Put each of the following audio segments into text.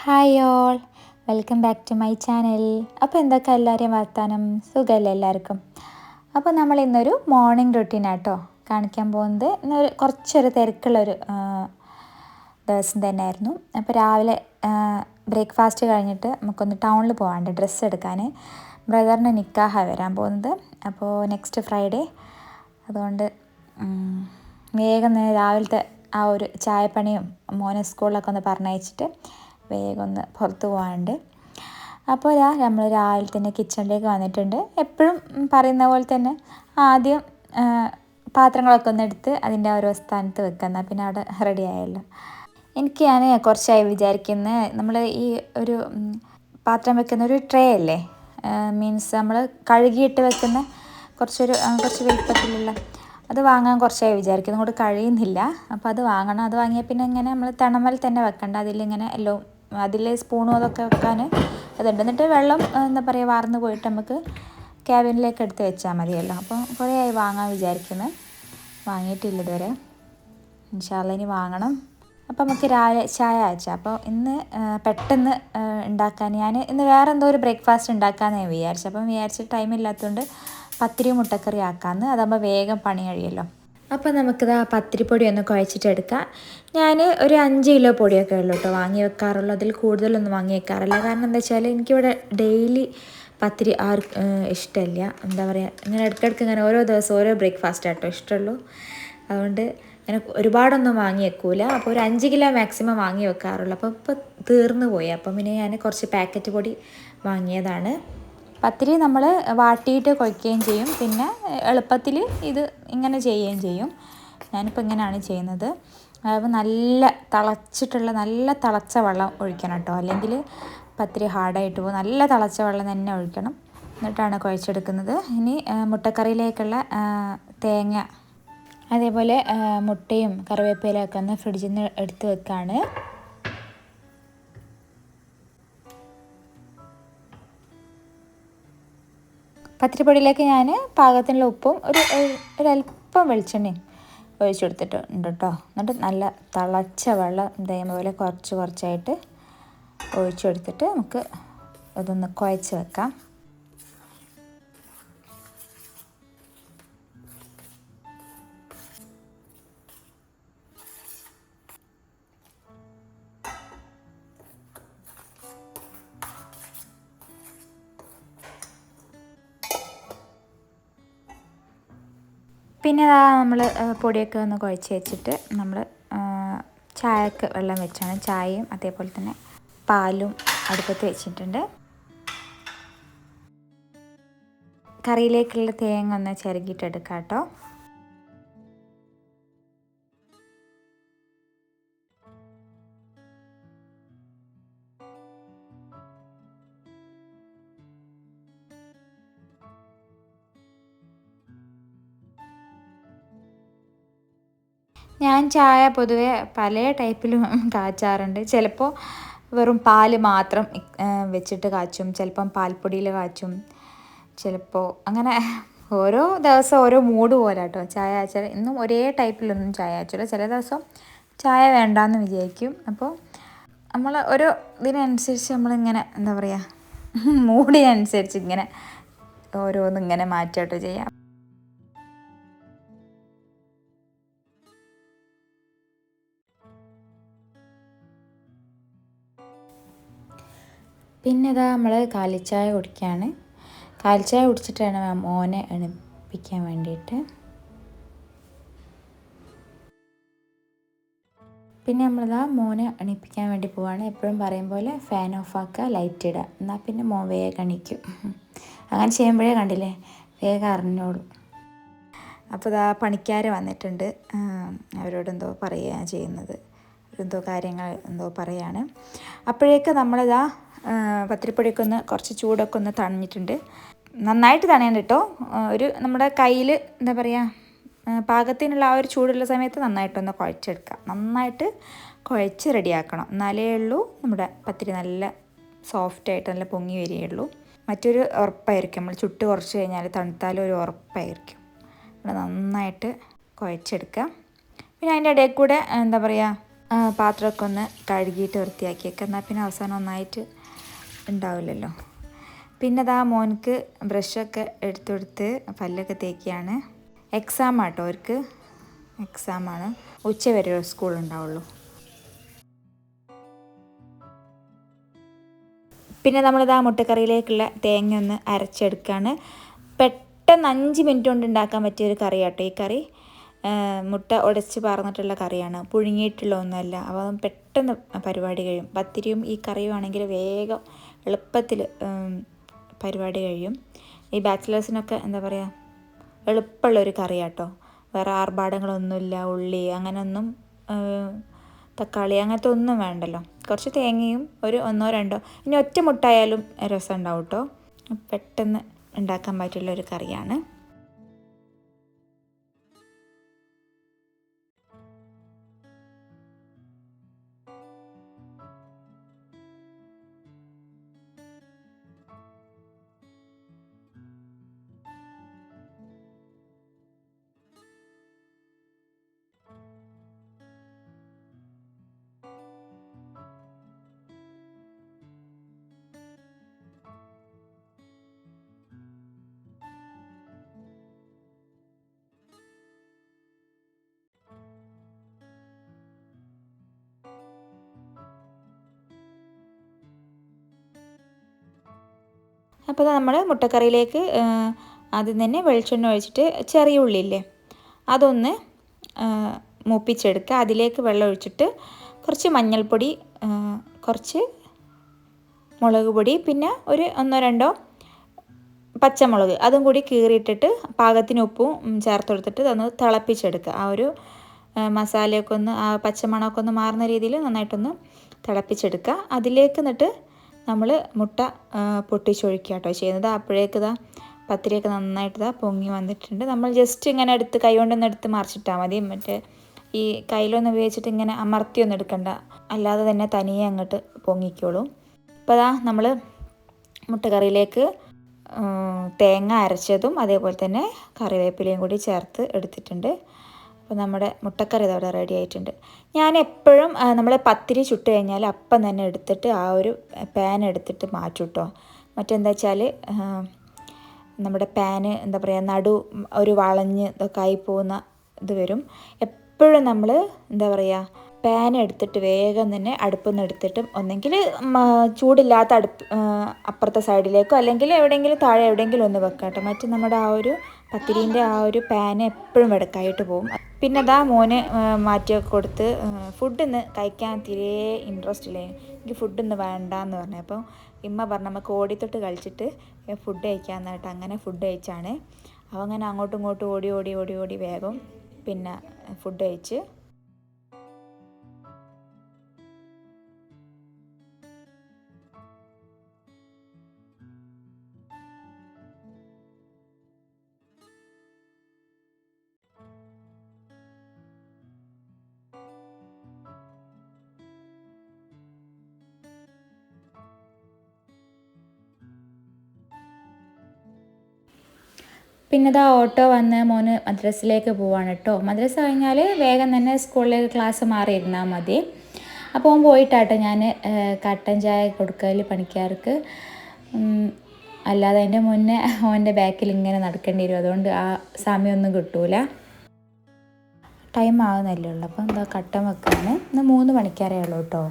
Hi all, welcome back to my channel. അപ്പോൾ എന്തൊക്കെ എല്ലാവരെയും വർത്താനം, സുഖമല്ലേ എല്ലാവർക്കും? അപ്പോൾ നമ്മൾ ഇന്നൊരു മോർണിംഗ് റൊട്ടീനാട്ടോ കാണിക്കാൻ പോകുന്നത്. ഇന്നൊരു കുറച്ചൊരു തിരക്കുള്ളൊരു ദിവസം തന്നെയായിരുന്നു. അപ്പോൾ രാവിലെ ബ്രേക്ക്ഫാസ്റ്റ് കഴിഞ്ഞിട്ട് നമുക്കൊന്ന് ടൗണിൽ പോകാണ്ട് ഡ്രസ്സ് എടുക്കാൻ. ബ്രദറിന് നിക്കാഹ വരാൻ പോകുന്നത്, അപ്പോൾ നെക്സ്റ്റ് ഫ്രൈഡേ. അതുകൊണ്ട് വേഗം രാവിലത്തെ ആ ഒരു ചായപ്പണിയും മോനെ സ്കൂളിലൊക്കെ ഒന്ന് പറഞ്ഞയച്ചിട്ട് വേഗം ഒന്ന് പുറത്ത് പോകാനുണ്ട്. അപ്പോൾ നമ്മൾ രാവിലെ തന്നെ കിച്ചണിലേക്ക് വന്നിട്ടുണ്ട്. എപ്പോഴും പറയുന്ന പോലെ തന്നെ ആദ്യം പാത്രങ്ങളൊക്കെ ഒന്ന് എടുത്ത് അതിൻ്റെ ഓരോ സ്ഥാനത്ത് വെക്കുന്ന, പിന്നെ അവിടെ റെഡി ആയല്ലോ. ഞാൻ കുറച്ചായി വിചാരിക്കുന്നത്, നമ്മൾ ഈ ഒരു പാത്രം വെക്കുന്ന ഒരു ട്രേ അല്ലേ, മീൻസ് നമ്മൾ കഴുകിയിട്ട് വെക്കുന്ന കുറച്ച് വലുപ്പത്തിലുള്ള അത് വാങ്ങാൻ കുറച്ചായി വിചാരിക്കുന്നു. അങ്ങോട്ട് കഴിയുന്നില്ല. അപ്പോൾ അത് വാങ്ങണം. അത് വാങ്ങിയാൽ പിന്നെ ഇങ്ങനെ നമ്മൾ തണമൽ തന്നെ വെക്കണ്ട, അതിലിങ്ങനെ എല്ലാം അതിൽ സ്പൂണും അതൊക്കെ വെക്കാൻ അതുണ്ട്. എന്നിട്ട് വെള്ളം എന്താ പറയുക വാർന്ന് പോയിട്ട് നമുക്ക് ക്യാബിനിലേക്ക് എടുത്ത് വെച്ചാൽ മതിയല്ലോ. അപ്പോൾ കുറേ ആയി വാങ്ങാൻ വിചാരിക്കുന്നത്, വാങ്ങിയിട്ടില്ല ഇതുവരെ. ഇൻഷാ അല്ലാഹ് ഇനി വാങ്ങണം. അപ്പോൾ നമുക്ക് രാവിലെ ചായ അയച്ചാൽ, അപ്പോൾ ഇന്ന് പെട്ടെന്ന് ഉണ്ടാക്കാൻ ഇന്ന് വേറെ എന്തോ ഒരു ബ്രേക്ക്ഫാസ്റ്റ് ഉണ്ടാക്കാമെന്ന് ഞാൻ വിചാരിച്ചു. അപ്പം ടൈമില്ലാത്തതുകൊണ്ട് പത്തിരി മുട്ടക്കറി ആക്കാമെന്ന്. അതാകുമ്പോൾ വേഗം പണി കഴിയുമല്ലോ. അപ്പോൾ നമുക്കിത് ആ പത്തിരിപ്പൊടി ഒന്ന് കുഴച്ചിട്ടെടുക്കാം. ഞാൻ ഒരു 5 കിലോ പൊടിയൊക്കെ ഉള്ളൂ കേട്ടോ വാങ്ങി വെക്കാറുള്ളൂ. അതിൽ കൂടുതലൊന്നും വാങ്ങി വെക്കാറില്ല. കാരണം എന്താ വെച്ചാൽ എനിക്കിവിടെ ഡെയിലി പത്തിരി ഇഷ്ടമില്ല. എന്താ പറയുക, ഇങ്ങനെ ഇടയ്ക്കിടയ്ക്ക് ഇങ്ങനെ ഓരോ ദിവസം ഓരോ ബ്രേക്ക്ഫാസ്റ്റ് ആട്ടോ ഇഷ്ടമുള്ളൂ. അതുകൊണ്ട് ഇങ്ങനെ ഒരുപാടൊന്നും വാങ്ങി വെക്കൂല. അപ്പോൾ ഒരു 5 കിലോ മാക്സിമം വാങ്ങി വെക്കാറുള്ളൂ. അപ്പോൾ ഇപ്പോൾ തീർന്നു പോയി. അപ്പം പിന്നെ ഞാൻ കുറച്ച് പാക്കറ്റ് പൊടി വാങ്ങിയതാണ്. പത്തിരി നമ്മൾ വാട്ടിയിട്ട് കുഴയ്ക്കുകയും ചെയ്യും, പിന്നെ എളുപ്പത്തിൽ ഇത് ഇങ്ങനെ ചെയ്യുകയും ചെയ്യും. ഞാനിപ്പോൾ ഇങ്ങനെയാണ് ചെയ്യുന്നത്. അപ്പോൾ നല്ല തിളച്ച വെള്ളം ഒഴിക്കണം കേട്ടോ, അല്ലെങ്കിൽ പത്തിരി ഹാർഡായിട്ട് പോകും. നല്ല തിളച്ച വെള്ളം തന്നെ ഒഴിക്കണം, എന്നിട്ടാണ് കുഴച്ചെടുക്കുന്നത്. ഇനി മുട്ടക്കറിയിലേക്കുള്ള തേങ്ങ, അതേപോലെ മുട്ടയും കറിവേപ്പിലയൊക്കെ ഒന്ന് ഫ്രിഡ്ജിൽ നിന്ന് എടുത്ത് വെക്കുകയാണ്. പത്തിരിപ്പൊടിയിലേക്ക് ഞാൻ പാകത്തിനുള്ള ഉപ്പും ഒരല്പം വെളിച്ചെണ്ണയും ഒഴിച്ചെടുത്തിട്ടുണ്ട് കേട്ടോ. എന്നിട്ട് നല്ല തിളച്ച വെള്ളം ഇതേപോലെ കുറച്ചായിട്ട് ഒഴിച്ചെടുത്തിട്ട് നമുക്ക് ഇതൊന്ന് കുഴച്ച് വെക്കാം. പിന്നെ നമ്മൾ പൊടിയൊക്കെ ഒന്ന് കുഴച്ച് വെച്ചിട്ട് നമ്മൾ ചായക്ക് വെള്ളം വെച്ചാണ്. ചായയും അതേപോലെ തന്നെ പാലും അടുപ്പത്ത് വെച്ചിട്ടുണ്ട്. കറിയിലേക്കുള്ള തേങ്ങ ഒന്ന് ചിരകിയിട്ടെടുക്കാം കേട്ടോ. ഞാൻ ചായ പൊതുവെ പല ടൈപ്പിലും കാച്ചാറുണ്ട്. ചിലപ്പോൾ വെറും പാൽ മാത്രം വെച്ചിട്ട് കാച്ചും, ചിലപ്പം പാൽപ്പൊടിയിൽ കാച്ചും, ചിലപ്പോൾ അങ്ങനെ ഓരോ ദിവസം ഓരോ മൂഡ് പോലെ കേട്ടോ ചായ കാച്ചാൽ. ഇന്നും ഒരേ ടൈപ്പിലൊന്നും ചായ കാച്ചില്ല. ചില ദിവസം ചായ വേണ്ടാന്ന് വിചാരിക്കും. അപ്പോൾ നമ്മൾ ഓരോ ഇതിനനുസരിച്ച് നമ്മളിങ്ങനെ എന്താ പറയുക, മൂഡിനനുസരിച്ച് ഇങ്ങനെ ഓരോന്നിങ്ങനെ മാറ്റാട്ടോ ചെയ്യാം. പിന്നെ നമ്മൾ കാലിച്ചായ കുടിക്കുകയാണ്. കാലിച്ചായ കുടിച്ചിട്ടാണ് മോനെ എണീപ്പിക്കാൻ വേണ്ടിയിട്ട്. പിന്നെ മോനെ എണീപ്പിക്കാൻ വേണ്ടി പോവാണ്. എപ്പോഴും പറയും പോലെ ഫാൻ ഓഫ് ആക്കുക, ലൈറ്റ് ഇടുക, എന്നാൽ പിന്നെ മോൻ വേഗം എണീക്കും. അങ്ങനെ ചെയ്യുമ്പോഴേ കണ്ടില്ലേ വേഗം അറിഞ്ഞോളൂ. അപ്പോൾ പണിക്കാർ വന്നിട്ടുണ്ട്. അവരോടെന്തോ പറയുകയാണ് ചെയ്യുന്നത്, എന്തോ കാര്യങ്ങൾ എന്തോ പറയുകയാണ്. അപ്പോഴേക്ക് പത്തിരിപ്പൊടിയൊക്കെ കുറച്ച് ചൂടൊക്കെ ഒന്ന് തണിഞ്ഞിട്ടുണ്ട്. നന്നായിട്ട് തണയണം കേട്ടോ. നമ്മുടെ കയ്യിൽ എന്താ പറയുക, പാകത്തിനുള്ള ആ ഒരു ചൂടുള്ള സമയത്ത് നന്നായിട്ടൊന്ന് കുഴച്ചെടുക്കുക. നന്നായിട്ട് കുഴച്ച് റെഡിയാക്കണം, എന്നാലേ ഉള്ളൂ നമ്മുടെ പത്തിരി നല്ല സോഫ്റ്റായിട്ട് നല്ല പൊങ്ങി വരികയുള്ളൂ. മറ്റൊരു ഉറപ്പായിരിക്കും, നമ്മൾ ചുട്ട് കുറച്ച് കഴിഞ്ഞാൽ തണുത്താലും ഒരു ഉറപ്പായിരിക്കും. നന്നായിട്ട് കുഴച്ചെടുക്കുക. പിന്നെ അതിൻ്റെ ഇടയിൽ കൂടെ എന്താ പറയുക, പാത്രമൊക്കെ ഒന്ന് കഴുകിയിട്ട് വൃത്തിയാക്കിയേക്കാം, എന്നാൽ പിന്നെ അവസാനം ഒന്നായിട്ട് ഉണ്ടാവില്ലല്ലോ. പിന്നെ അതാ മോൻക്ക് ബ്രഷൊക്കെ എടുത്തെടുത്ത് പല്ലൊക്കെ തേക്കുകയാണ്. എക്സാം ആട്ടോ, അവർക്ക് എക്സാമാണ്. ഉച്ച വരെ സ്കൂളുണ്ടാവുള്ളൂ. പിന്നെ നമ്മളിതാ മുട്ടക്കറിയിലേക്കുള്ള തേങ്ങ ഒന്ന് അരച്ചെടുക്കുകയാണ്. പെട്ടെന്ന് 5 മിനിറ്റ് കൊണ്ട് ഉണ്ടാക്കാൻ പറ്റിയൊരു കറിയാട്ടോ ഈ കറി. മുട്ട ഉടച്ച് പറന്നിട്ടുള്ള കറിയാണ്, പുഴുങ്ങിയിട്ടുള്ള ഒന്നുമല്ല. അപ്പോൾ പെട്ടെന്ന് പരിപാടി കഴിയും. പത്തിരിയും ഈ കറിയും ആണെങ്കിൽ വേഗം എളുപ്പത്തിൽ പരിപാടി കഴിയും. ഈ ബാച്ചിലേഴ്സിനൊക്കെ എന്താ പറയുക, എളുപ്പമുള്ളൊരു കറിയാട്ടോ. വേറെ ആർഭാടങ്ങളൊന്നുമില്ല. ഉള്ളി അങ്ങനെയൊന്നും, തക്കാളി അങ്ങനത്തെ ഒന്നും വേണ്ടല്ലോ. കുറച്ച് തേങ്ങയും ഒരു 1-2, ഇനി ഒറ്റ മുട്ടായാലും രസം ഉണ്ടാവും കേട്ടോ. പെട്ടെന്ന് ഉണ്ടാക്കാൻ പറ്റുള്ളൊരു കറിയാണ്. അപ്പോൾ നമ്മൾ മുട്ടക്കറിയിലേക്ക് ആദ്യം തന്നെ വെളിച്ചെണ്ണ ഒഴിച്ചിട്ട് ചെറിയ ഉള്ളിയില്ലേ അതൊന്ന് മൂപ്പിച്ചെടുക്കുക. അതിലേക്ക് വെള്ളം ഒഴിച്ചിട്ട് കുറച്ച് മഞ്ഞൾപ്പൊടി, കുറച്ച് മുളക് പൊടി, പിന്നെ ഒരു 1-2 പച്ചമുളക് അതും കൂടി കീറിയിട്ടിട്ട് പാകത്തിന് ഉപ്പും ചേർത്ത് കൊടുത്തിട്ട് അതൊന്ന് തിളപ്പിച്ചെടുക്കുക. ആ ഒരു മസാലയൊക്കെ ഒന്ന്, ആ പച്ചമണമൊക്കെ ഒന്ന് മാറുന്ന രീതിയിൽ നന്നായിട്ടൊന്ന് തിളപ്പിച്ചെടുക്കുക. അതിലേക്ക് എന്നിട്ട് നമ്മൾ മുട്ട പൊട്ടിച്ചൊഴിക്കുക കേട്ടോ ചെയ്യുന്നത്. അപ്പോഴേക്ക് ഇതാ പത്തിരിയൊക്കെ നന്നായിട്ട് ഇതാ പൊങ്ങി വന്നിട്ടുണ്ട്. നമ്മൾ ജസ്റ്റ് ഇങ്ങനെ എടുത്ത് കൈ കൊണ്ടൊന്ന് എടുത്ത് മറിച്ചിട്ടാൽ മതി. മറ്റേ ഈ കയ്യിലൊന്ന് ഉപയോഗിച്ചിട്ട് ഇങ്ങനെ അമർത്തിയൊന്നും എടുക്കണ്ട, അല്ലാതെ തന്നെ തനിയെ അങ്ങോട്ട് പൊങ്ങിക്കോളും. അപ്പോൾ അതാ നമ്മൾ മുട്ടക്കറിയിലേക്ക് തേങ്ങ അരച്ചതും അതേപോലെ തന്നെ കറിവേപ്പിലയും കൂടി ചേർത്ത് എടുത്തിട്ടുണ്ട്. അപ്പോൾ നമ്മുടെ മുട്ടക്കറി ഇതവിടെ റെഡി ആയിട്ടുണ്ട്. ഞാൻ എപ്പോഴും നമ്മൾ പത്തിരി ചുട്ട് കഴിഞ്ഞാൽ അപ്പം തന്നെ എടുത്തിട്ട് ആ ഒരു പാൻ എടുത്തിട്ട് മാറ്റും കേട്ടോ. മറ്റെന്താ വെച്ചാൽ നമ്മുടെ പാന് എന്താ പറയുക, ഒരു വളഞ്ഞ് ഇതൊക്കെ ആയി പോകുന്ന ഇത് വരും. എപ്പോഴും നമ്മൾ എന്താ പറയുക, പാൻ എടുത്തിട്ട് വേഗം തന്നെ അടുപ്പിൽ നിന്ന് എടുത്തിട്ട് ഒന്നെങ്കിൽ ചൂടില്ലാത്ത അപ്പുറത്തെ സൈഡിലേക്കോ അല്ലെങ്കിൽ എവിടെയെങ്കിലും താഴെ എവിടെയെങ്കിലും ഒന്ന് വെക്കാം കേട്ടോ. മറ്റ് നമ്മുടെ ആ ഒരു പത്തിരീൻ്റെ ആ ഒരു പാന് എപ്പോഴും വെടക്കായിട്ട് പോകും. പിന്നെ അതാ മോന് മാറ്റിയൊക്കെ കൊടുത്ത് ഫുഡ് ഇന്ന് കഴിക്കാൻ തീരെ ഇൻട്രസ്റ്റ് ഇല്ലേ, എനിക്ക് ഫുഡ് ഇന്ന് വേണ്ടാന്ന് പറഞ്ഞു. അപ്പോൾ ഇമ്മ പറഞ്ഞു നമുക്ക് ഓടിത്തൊട്ട് കളിച്ചിട്ട് ഫുഡ് കഴിക്കാമെന്ന് കേട്ടോ. അങ്ങനെ ഫുഡ് കഴിച്ചാണ്. അപ്പോൾ അങ്ങനെ അങ്ങോട്ടും ഇങ്ങോട്ടും ഓടി വേഗം പിന്നെ ഫുഡ് കഴിച്ച്. പിന്നെ ഇതാ ഓട്ടോ വന്ന് മോന് മദ്രസയിലേക്ക് പോവാണ് കേട്ടോ. മദ്രസ കഴിഞ്ഞാൽ വേഗം തന്നെ സ്കൂളിലേക്ക് ക്ലാസ് മാറിയിരുന്നാൽ മതി. അപ്പോൾ ഓൻ പോയിട്ടാട്ടോ ഞാൻ കട്ടൻ ചായ കൊടുക്കൽ പണിക്കാർക്ക്. അല്ലാതെ അതിൻ്റെ മുന്നേ ഓൻ്റെ ബാക്കിൽ ഇങ്ങനെ നടക്കേണ്ടി വരും. അതുകൊണ്ട് ആ സമയമൊന്നും കിട്ടൂല. ടൈം ആകുന്നല്ലേ ഉള്ളൂ. അപ്പോൾ എന്താ കട്ടൻ വെക്കാണ്. ഇന്ന് 3 പണിക്കാരേ ഉള്ളൂ കേട്ടോ.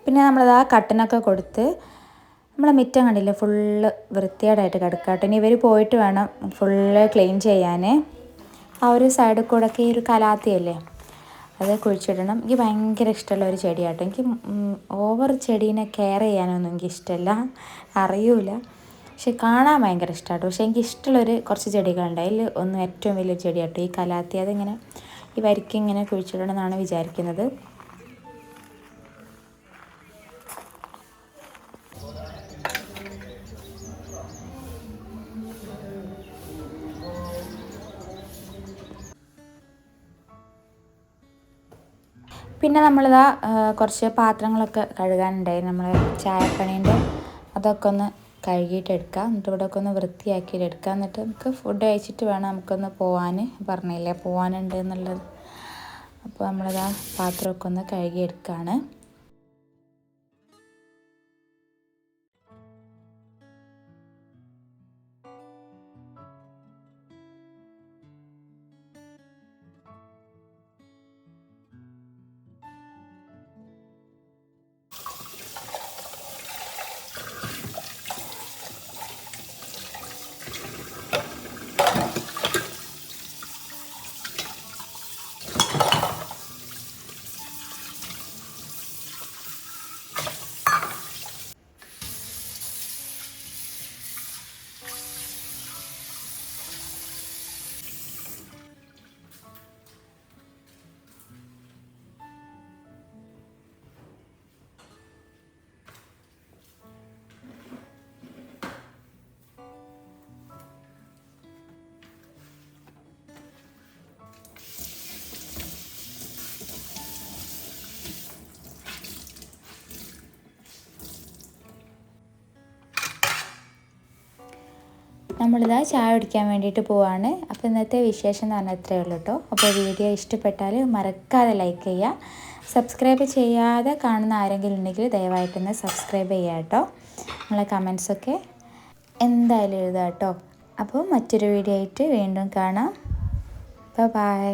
പിന്നെ നമ്മളിതാ കട്ടനൊക്കെ കൊടുത്ത് നമ്മളെ മിറ്റം കണ്ടില്ലേ ഫുള്ള് വൃത്തികേടായിട്ട് കിടക്കാട്ടെ. ഇനി ഇവർ പോയിട്ട് വേണം ഫുള്ള് ക്ലീൻ ചെയ്യാൻ. ആ ഒരു സൈഡിൽ കൂടെ ഒക്കെ ഈ ഒരു കലാത്തിയല്ലേ അത് കുഴിച്ചിടണം. എനിക്ക് ഭയങ്കര ഇഷ്ടമുള്ള ഒരു ചെടിയാട്ടോ. എനിക്ക് ഓവർ ചെടീനെ കെയർ ചെയ്യാനൊന്നും എനിക്ക് ഇഷ്ടമല്ല, അറിയൂല. പക്ഷെ കാണാൻ ഭയങ്കര ഇഷ്ടമാട്ടോ. പക്ഷെ എനിക്ക് ഇഷ്ടമുള്ളൊരു കുറച്ച് ചെടികളുണ്ട്. അതിൽ ഒന്ന് ഏറ്റവും വലിയ ചെടിയാട്ടോ ഈ കലാത്തി. അതിങ്ങനെ ഈ വരിക്കിങ്ങനെ കുഴിച്ചിടണം എന്നാണ് വിചാരിക്കുന്നത്. പിന്നെ നമ്മളിതാ കുറച്ച് പാത്രങ്ങളൊക്കെ കഴുകാനുണ്ടായി. നമ്മൾ ചായക്കണീൻ്റെ അതൊക്കെ ഒന്ന് കഴുകിയിട്ടെടുക്കുക. എന്നിട്ട് ഇവിടെ ഒക്കെ ഒന്ന് വൃത്തിയാക്കിയിട്ടെടുക്കുക. എന്നിട്ട് നമുക്ക് ഫുഡ് കഴിച്ചിട്ട് വേണം നമുക്കൊന്ന് പോകാൻ, പറഞ്ഞില്ലേ പോകാനുണ്ട് എന്നുള്ളത്. അപ്പോൾ നമ്മളിതാ പാത്രമൊക്കെ ഒന്ന് കഴുകിയെടുക്കുകയാണ്. നമ്മളിതാ ചായ കുടിക്കാൻ വേണ്ടിയിട്ട് പോവാണ്. അപ്പോൾ ഇന്നത്തെ വിശേഷം എന്ന് പറഞ്ഞാൽ ഇത്രയേ ഉള്ളൂ കേട്ടോ. അപ്പോൾ വീഡിയോ ഇഷ്ടപ്പെട്ടാൽ മറക്കാതെ ലൈക്ക് ചെയ്യുക. സബ്സ്ക്രൈബ് ചെയ്യാതെ കാണുന്ന ആരെങ്കിലും ഉണ്ടെങ്കിൽ ദയവായിട്ടൊന്ന് സബ്സ്ക്രൈബ് ചെയ്യുക കേട്ടോ. നിങ്ങളെ കമൻസൊക്കെ എന്തായാലും എഴുതുക കേട്ടോ. അപ്പോൾ മറ്റൊരു വീഡിയോ ആയിട്ട് വീണ്ടും കാണാം. ബൈ.